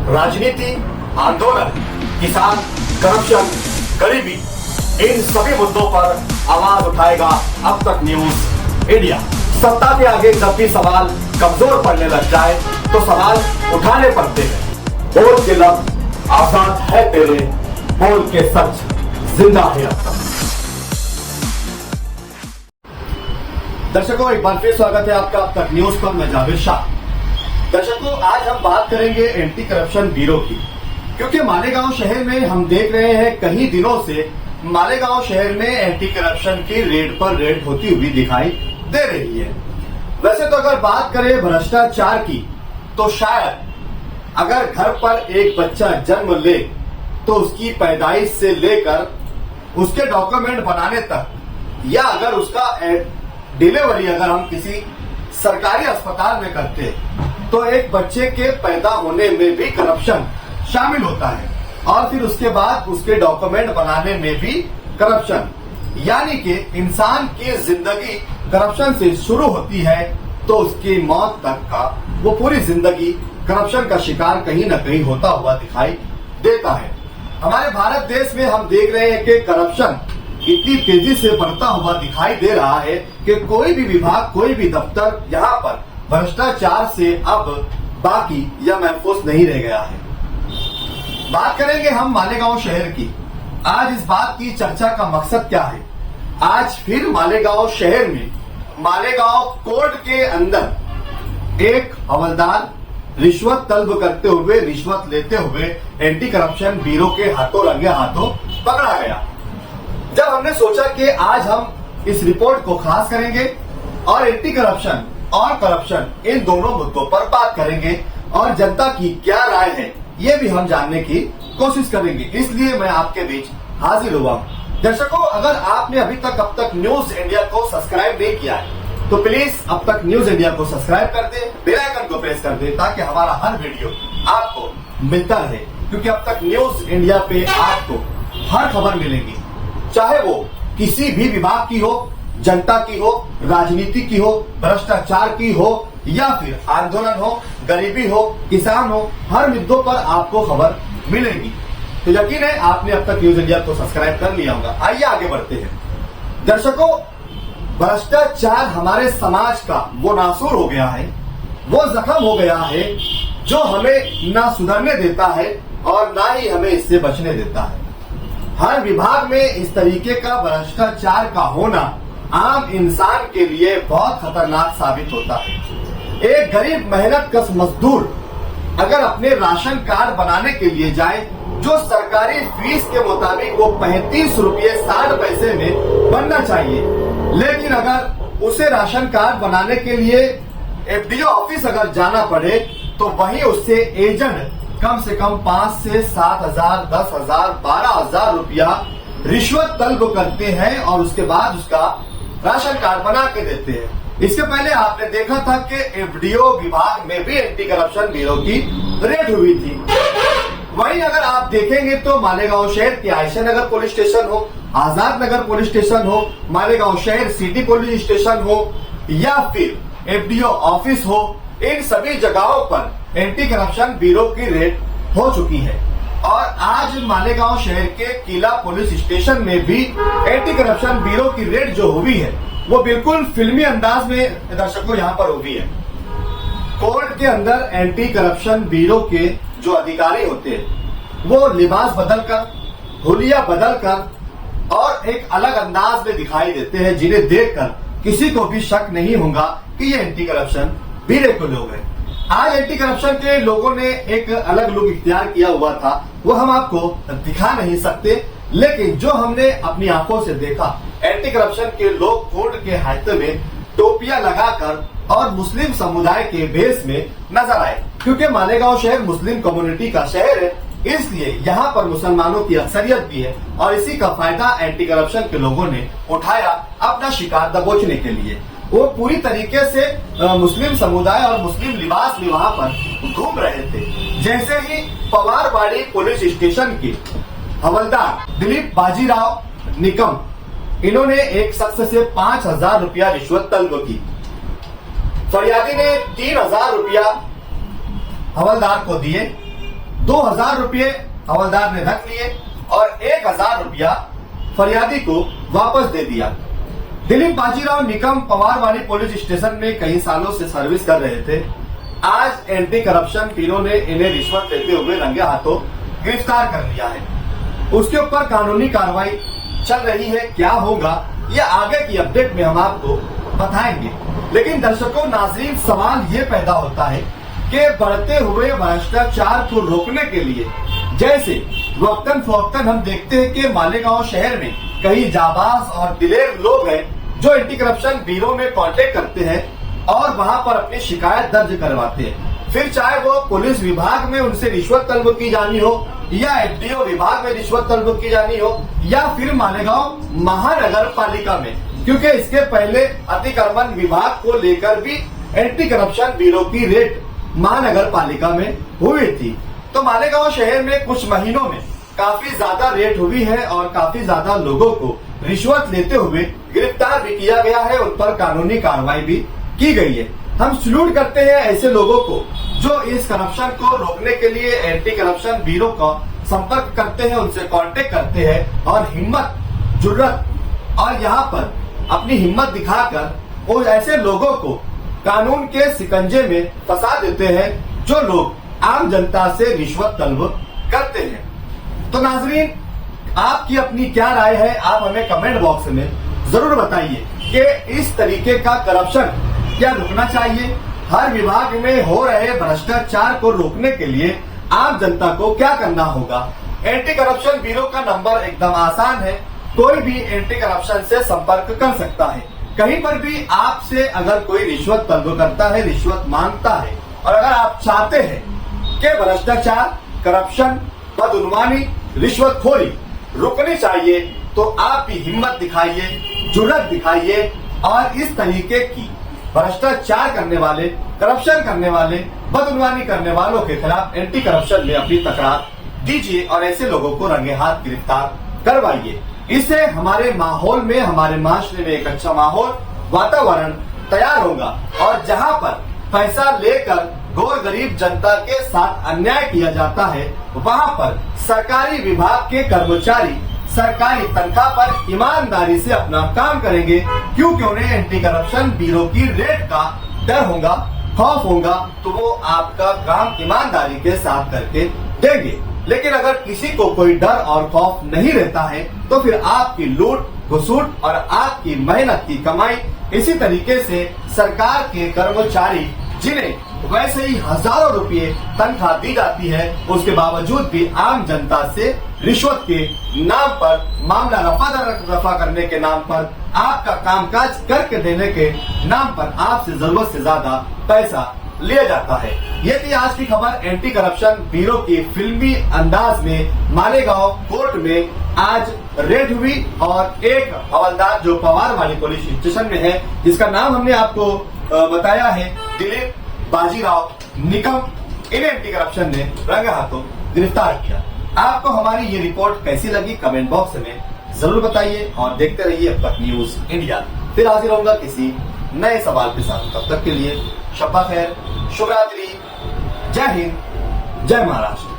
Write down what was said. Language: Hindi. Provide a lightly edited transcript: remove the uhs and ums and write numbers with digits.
राजनीति, आंदोलन, किसान, करप्शन, गरीबी, इन सभी मुद्दों पर आवाज उठाएगा अब तक न्यूज इंडिया। सत्ता के आगे जब भी सवाल कमजोर पड़ने लग जाए तो सवाल उठाने पड़ते हैं। बोल के लफ्ज आजाद है तेरे, बोल के सच जिंदा है अब तक। दर्शकों, एक बार फिर स्वागत है आपका अब तक न्यूज पर। मैं जावेद शाह। दर्शकों, आज हम बात करेंगे एंटी करप्शन ब्यूरो की, क्योंकि मालेगांव शहर में हम देख रहे हैं कई दिनों से मालेगांव शहर में एंटी करप्शन की रेड पर रेड होती हुई दिखाई दे रही है। वैसे तो अगर बात करें भ्रष्टाचार की तो शायद अगर घर पर एक बच्चा जन्म ले तो उसकी पैदाइश से लेकर उसके डॉक्यूमेंट बनाने तक, या अगर उसका डिलीवरी अगर हम किसी सरकारी अस्पताल में करते हैं तो एक बच्चे के पैदा होने में भी करप्शन शामिल होता है, और फिर उसके बाद उसके डॉक्यूमेंट बनाने में भी करप्शन। यानी कि इंसान की जिंदगी करप्शन से शुरू होती है तो उसकी मौत तक का वो पूरी जिंदगी करप्शन का शिकार कहीं ना कहीं होता हुआ दिखाई देता है। हमारे भारत देश में हम देख रहे हैं कि करप्शन इतनी तेजी से बढ़ता हुआ दिखाई दे रहा है कि कोई भी विभाग, कोई भी दफ्तर यहाँ पर भ्रष्टाचार से अब बाकी या महफूज नहीं रह गया है। बात करेंगे हम मालेगांव शहर की। आज इस बात की चर्चा का मकसद क्या है? आज फिर मालेगांव शहर में मालेगांव कोर्ट के अंदर एक हवलदार रिश्वत तलब करते हुए, रिश्वत लेते हुए एंटी करप्शन ब्यूरो के हाथों रंगे हाथों पकड़ा गया। जब हमने सोचा कि आज हम इस रिपोर्ट को खास करेंगे और एंटी करप्शन और करप्शन इन दोनों मुद्दों पर बात करेंगे और जनता की क्या राय है ये भी हम जानने की कोशिश करेंगे, इसलिए मैं आपके बीच हाजिर हुआ। दर्शकों, अगर आपने अभी तक अब तक न्यूज इंडिया को सब्सक्राइब नहीं किया है तो प्लीज अब तक न्यूज इंडिया को सब्सक्राइब कर दे, बेल आइकन को प्रेस कर दे, ताकि हमारा हर वीडियो आपको मिलता रहे। क्योंकि अब तक न्यूज इंडिया पे आपको हर खबर मिलेगी, चाहे वो किसी भी विभाग की हो, जनता की हो, राजनीति की हो, भ्रष्टाचार की हो, या फिर आंदोलन हो, गरीबी हो, किसान हो, हर मुद्दों पर आपको खबर मिलेगी। तो यकीन है आपने अब तक न्यूज इंडिया को सब्सक्राइब कर लिया होगा। आइए आगे बढ़ते हैं। दर्शकों, भ्रष्टाचार हमारे समाज का वो नासूर हो गया है, वो जख्म हो गया है जो हमें ना सुधरने देता है और ना ही हमें इससे बचने देता है। हर विभाग में इस तरीके का भ्रष्टाचार का होना आम इंसान के लिए बहुत खतरनाक साबित होता है। एक गरीब मेहनतकश मजदूर अगर अपने राशन कार्ड बनाने के लिए जाए, जो सरकारी फीस के मुताबिक वो 35 रुपये 60 पैसे में बनना चाहिए, लेकिन अगर उसे राशन कार्ड बनाने के लिए एफडीओ ऑफिस अगर जाना पड़े तो वहीं उससे एजेंट कम से कम 5 से 7,000, 10,000, 12,000 रुपया रिश्वत तलब करते हैं और उसके बाद उसका राशन कार्ड बना के देते हैं। इससे पहले आपने देखा था कि एफडीओ विभाग में भी एंटी करप्शन ब्यूरो की रेड हुई थी। वहीं अगर आप देखेंगे तो मालेगांव शहर के आयशा नगर पुलिस स्टेशन हो, आजाद नगर पुलिस स्टेशन हो, मालेगांव शहर सिटी पुलिस स्टेशन हो, या फिर एफडीओ ऑफिस हो, इन सभी जगहों पर एंटी करप्शन ब्यूरो की रेड हो चुकी है। और आज मालेगांव शहर के किला पुलिस स्टेशन में भी एंटी करप्शन ब्यूरो की रेड जो हुई है वो बिल्कुल फिल्मी अंदाज में दर्शकों यहाँ पर हुई है। कोर्ट के अंदर एंटी करप्शन ब्यूरो के जो अधिकारी होते हैं वो लिबास बदलकर, हुलिया बदलकर और एक अलग अंदाज में दिखाई देते हैं, जिन्हें देखकर किसी को भी शक नहीं होगा कि ये एंटी करप्शन ब्यूरो के लोग हैं। आज एंटी करप्शन के लोगों ने एक अलग लुक इख्तियार किया हुआ था, वो हम आपको दिखा नहीं सकते, लेकिन जो हमने अपनी आंखों से देखा, एंटी करप्शन के लोग कोर्ट के हाथे में टोपियां लगाकर और मुस्लिम समुदाय के भेष में नजर आए। क्योंकि मालेगांव शहर मुस्लिम कम्युनिटी का शहर है, इसलिए यहाँ पर मुसलमानों की अक्सरियत भी है और इसी का फायदा एंटी करप्शन के लोगों ने उठाया अपना शिकार दबोचने के लिए। वो पूरी तरीके से मुस्लिम समुदाय और मुस्लिम लिबास में वहां पर घूम रहे थे। जैसे ही पवारवाड़ी पुलिस स्टेशन के हवलदार दिलीप बाजीराव निकम, इन्होंने एक शख्स से 5,000 रुपया रिश्वत तलब की। फरियादी ने 3,000 रुपया हवलदार को दिए 2000 रुपये हवलदार ने रख लिए और 1000 रुपया फरियादी को वापस दे दिया। दिलीप बाजीराव निकम पवारवाड़ी पुलिस स्टेशन में कई सालों से सर्विस कर रहे थे। आज एंटी करप्शन ब्यूरो ने इन्हें रिश्वत लेते हुए रंगे हाथों गिरफ्तार कर लिया है। उसके ऊपर कानूनी कार्रवाई चल रही है। क्या होगा ये आगे की अपडेट में हम आपको बताएंगे। लेकिन दर्शकों, नाज़रीन, सवाल ये पैदा होता है कि बढ़ते हुए भ्रष्टाचार को रोकने के लिए जैसे वक्तन फवक्तन हम देखते हैं कि मालेगांव शहर में कई जाबाज और दिलेर लोग हैं जो एंटी करप्शन ब्यूरो में कांटेक्ट करते हैं और वहां पर अपनी शिकायत दर्ज करवाते हैं। फिर चाहे वो पुलिस विभाग में उनसे रिश्वत तलब की जानी हो या एफडीओ विभाग में रिश्वत तलब की जानी हो या फिर मालेगांव महानगर पालिका में, क्योंकि इसके पहले अतिक्रमण विभाग को लेकर भी एंटी करप्शन ब्यूरो की रेड महानगर पालिका में हुई थी। तो मालेगांव शहर में कुछ महीनों में काफी ज्यादा रेड हुई है और काफी ज्यादा लोगों को रिश्वत लेते हुए गिरफ्तार भी किया गया है, उन पर कानूनी कार्रवाई भी की गई है। हम सल्यूट करते हैं ऐसे लोगों को जो इस करप्शन को रोकने के लिए एंटी करप्शन ब्यूरो का संपर्क करते हैं, उनसे कांटेक्ट करते हैं और हिम्मत, जुर्रत और यहाँ पर अपनी हिम्मत दिखाकर वो ऐसे लोगों को कानून के शिकंजे में फंसा देते हैं जो लोग आम जनता से रिश्वत तलब करते हैं। तो नाजरीन, आपकी अपनी क्या राय है, आप हमें कमेंट बॉक्स में जरूर बताइए कि इस तरीके का करप्शन क्या रुकना चाहिए। हर विभाग में हो रहे भ्रष्टाचार को रोकने के लिए आम जनता को क्या करना होगा। एंटी करप्शन ब्यूरो का नंबर एकदम आसान है, कोई भी एंटी करप्शन से संपर्क कर सकता है। कहीं पर भी आपसे अगर कोई रिश्वत तलब करता है, रिश्वत मांगता है और अगर आप चाहते हैं कि भ्रष्टाचार, करप्शन, बदउनवानी, रिश्वतखोरी रुकनी चाहिए तो आप भी हिम्मत दिखाइए, जुर्रत दिखाइए और इस तरीके की भ्रष्टाचार करने वाले, करप्शन करने वाले, बदउनवानी करने वालों के खिलाफ एंटी करप्शन में अपनी तकरार दीजिए और ऐसे लोगों को रंगे हाथ गिरफ्तार करवाइए। इससे हमारे माहौल में, हमारे माशरे में एक अच्छा माहौल, वातावरण तैयार होगा और जहां पर पैसा लेकर गौर गरीब जनता के साथ अन्याय किया जाता है वहां पर सरकारी विभाग के कर्मचारी सरकारी तनख्वाह पर ईमानदारी से अपना काम करेंगे, क्योंकि उन्हें एंटी करप्शन ब्यूरो की रेड का डर होगा, खौफ होगा, तो वो आपका काम ईमानदारी के साथ करके देंगे। लेकिन अगर किसी को कोई डर और खौफ नहीं रहता है तो फिर आपकी लूट घुसूट और आपकी मेहनत की कमाई, इसी तरीके से सरकार के कर्मचारी जिन्हें वैसे ही हजारों रुपए तनख्वाह दी जाती है, उसके बावजूद भी आम जनता से रिश्वत के नाम पर, मामला रफा करने के नाम पर, आपका कामकाज करके देने के नाम पर आपसे जरूरत से ज्यादा पैसा लिया जाता है। ये थी आज की खबर एंटी करप्शन ब्यूरो की फिल्मी अंदाज में मालेगांव कोर्ट में आज रेड हुई और एक हवलदार जो पवारवाड़ी पुलिस स्टेशन में है, जिसका नाम हमने आपको बताया है दिलीप बाजीराव निकम, इन्हें एंटी करप्शन ने रंगे हाथों गिरफ्तार किया। आपको हमारी ये रिपोर्ट कैसी लगी कमेंट बॉक्स में जरूर बताइए और देखते रहिए अब तक न्यूज इंडिया। फिर हाजिर होगा किसी नए सवाल के साथ। तब तक के लिए शब्बा खैर, शुभ रात्रि, जय हिंद, जय महाराष्ट्र।